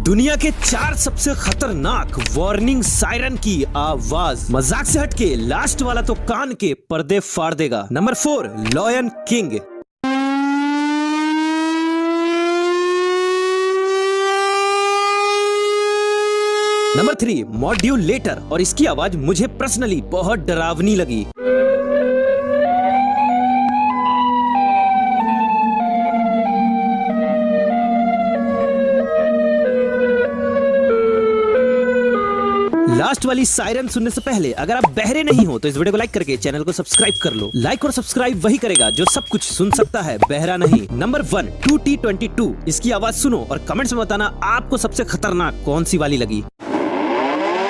दुनिया के 4 सबसे खतरनाक वार्निंग सायरन की आवाज। मजाक से हटके लास्ट वाला तो कान के पर्दे फाड़ देगा। Number 4, lion king. Number 3, modulator, और इसकी आवाज मुझे पर्सनली बहुत डरावनी लगी। लास्ट वाली सायरन सुनने से पहले अगर आप बहरे नहीं हो तो इस वीडियो को लाइक करके चैनल को सब्सक्राइब कर लो। लाइक और सब्सक्राइब वही करेगा जो सब कुछ सुन सकता है, बहरा नहीं। Number 1, 2T22। इसकी आवाज सुनो और कमेंट्स में बताना आपको सबसे खतरनाक कौन सी वाली लगी।